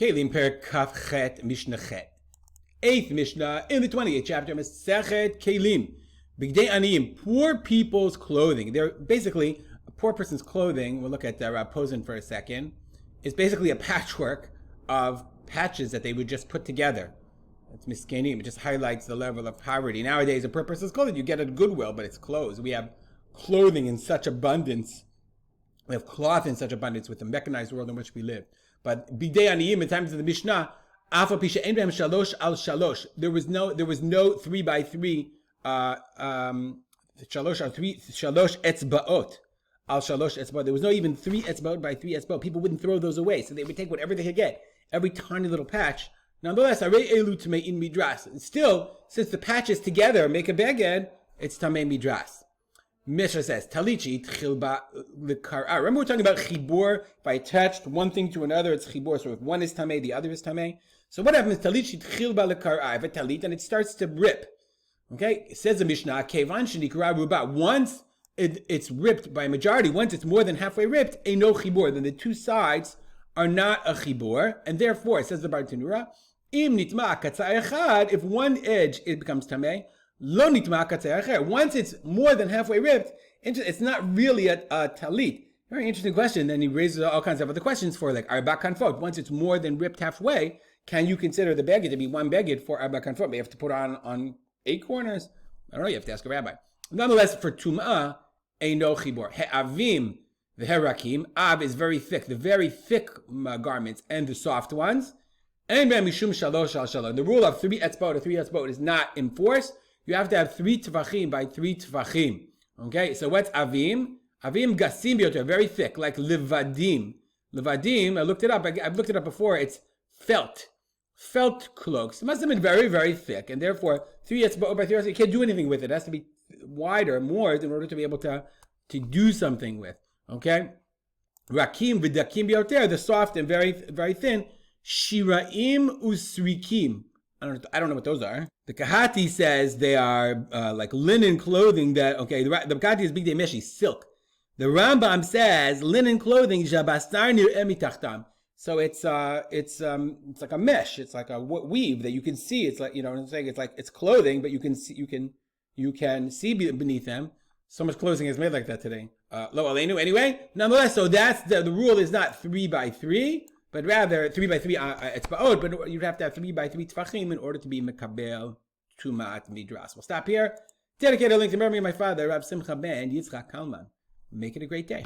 Keilim per kaf chet Mishnah chet. 8th Mishnah in the 28th chapter, Masechet Keilim. Bigdei Aniyim, poor people's clothing. They're basically, a poor person's clothing, we'll look at Rav Posen for a second, is basically a patchwork of patches that they would just put together. It's miskenim. It just highlights the level of poverty. Nowadays, a poor person's clothing, you get it at Goodwill, but it's clothes. We have clothing in such abundance. We have cloth in such abundance with the mechanized world in which we live. But bidei aniyim, in times of the Mishnah, afa pisha ein behem shalosh al shalosh. There was no 3 by 3 shalosh etzbaot al shalosh etzbaot. There was no even 3 etzbaot by 3 etzbaot. People wouldn't throw those away, so they would take whatever they could get, every tiny little patch. Nonetheless, arei elu tamei in midras. Still, since the patches together make a beged, it's tamei midras. Mishnah says, Talichi tchilba l'kar'a. Remember we're talking about chibur. If I attached one thing to another, it's chibur. So if one is tamei, the other is tamei. So what happens? Talichi tchilba l'kar'a. If a talit, and it starts to rip. Okay? It says the Mishnah, kevan shenikra ruba. Once it's ripped by a majority, once it's more than halfway ripped, eino chibur. Then the two sides are not a chibur. And therefore, it says the Bar Tanura, im nitma katzah echad. If one edge, it becomes tamei. Lo nitma katzeh acher. Once it's more than halfway ripped, it's not really a talit. Very interesting question. Then he raises all kinds of other questions for like arba kanfot. Once it's more than ripped halfway, can you consider the beged to be one beged for arba kanfot? You have to put on 8 corners. I don't know. You have to ask a rabbi. Nonetheless, for tum'ah, eino chibor. He'avim v'herakim. Av is very thick. The very thick garments and the soft ones. And mishum shalosh al shalosh. The rule of 3 etzbot or 3 etzbot is not in force. You have to have 3 tefachim by 3 tefachim. Okay, so what's avim? Avim gasim biyoter, very thick, like levadim. Levadim, I looked it up. I've looked it up before. It's felt cloaks. It must have been very, very thick, and therefore 3 etzba'ot by 3 etzba'ot, you can't do anything with it. It has to be wider, more, in order to be able to do something with. Okay, rakim v'dakim biyoter, the soft and very, very thin. Shiraim usrikim. I don't know what those are. The Kahati says they are like linen clothing that, okay, the Kahati is bigdei meshi, silk. The Rambam says linen clothing, jabastar nir emitachtam. So it's like a mesh. It's like a weave that you can see. It's like, you know what I'm saying? It's like, it's clothing, but you can see beneath them. So much clothing is made like that today. Lo aleinu. Anyway, nonetheless, so that's the rule is not 3 by 3. But rather 3 by 3 etzba'ot, but you'd have to have 3 by 3 tefachim in order to be mekabel tumat midras. We'll stop here. Dedicate a link to memory of my father, Rav Simcha ben Yitzchak Kalman. Make it a great day.